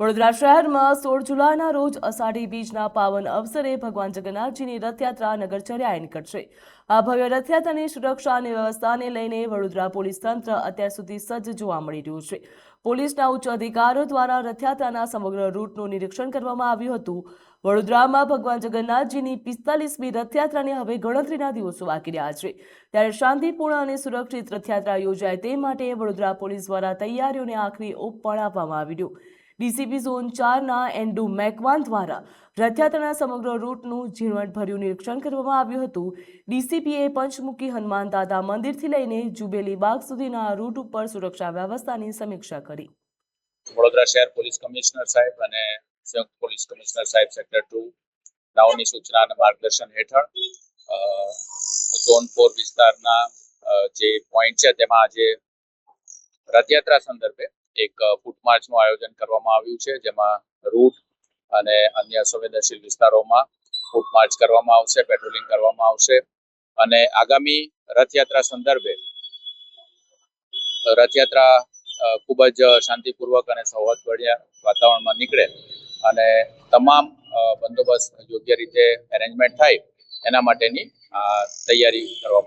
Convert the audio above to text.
વડોદરા શહેરમાં 16 જુલાઈના રોજ અષાઢી બીજના પાવન અવસરે ભગવાન જગન્નાથજીની રથયાત્રા નગરચર્યાએ નીકળશે। આ ભવ્ય રથયાત્રાની સુરક્ષા અને વ્યવસ્થાને લઈને વડોદરા પોલીસ તંત્ર અત્યાર સુધી સજ્જ જોવા મળી રહ્યું છે। પોલીસના ઉચ્ચ અધિકારીઓ દ્વારા રથયાત્રાના સમગ્ર રૂટનું નિરીક્ષણ કરવામાં આવ્યું હતું। વડોદરામાં ભગવાન જગન્નાથજીની 45મી રથયાત્રાને હવે ગણતરીના દિવસો બાકી રહ્યા છે, ત્યારે શાંતિપૂર્ણ અને સુરક્ષિત રથયાત્રા યોજાય તે માટે વડોદરા પોલીસ દ્વારા તૈયારીઓને આખરી ઓપ પણ આપવામાં આવ્યું। ડીસીપી ઝોન 4ના એન્ડુ મેકવાન દ્વારા રથયાત્રાના સમગ્ર રૂટનું ઝીણવટભર્યું નિરીક્ષણ કરવામાં આવ્યું હતું। ડીસીપીએ પંચમુખી હનુમાન દાદા મંદિરથી લઈને જુબેલી બાગ સુધીના રૂટ ઉપર સુરક્ષા વ્યવસ્થાની સમીક્ષા કરી। વડોદરા શહેર પોલીસ કમિશનર સાહેબ અને સંયુક્ત પોલીસ કમિશનર સાહેબ સેક્ટર 2 નાઓની સૂચના અને માર્ગદર્શન હેઠળ ઝોન 4 વિસ્તારના જે પોઈન્ટ છે તેમાં આજે રથયાત્રા સંદર્ભે એક ફૂટ માર્ચનું આયોજન કરવામાં આવ્યું છે, જેમાં રૂટ અને અન્ય સંવેદનશીલ વિસ્તારોમાં ફૂટ માર્ચ કરવામાં આવશે, પેટ્રોલિંગ કરવામાં આવશે અને આગામી રથયાત્રા સંદર્ભે રથયાત્રા ખૂબ જ શાંતિપૂર્વક અને સૌહાર્દભર્યા વાતાવરણમાં નીકળે અને તમામ બંદોબસ્ત યોગ્ય રીતે એરેન્જમેન્ટ થાય એના માટેની તૈયારી કરવામાં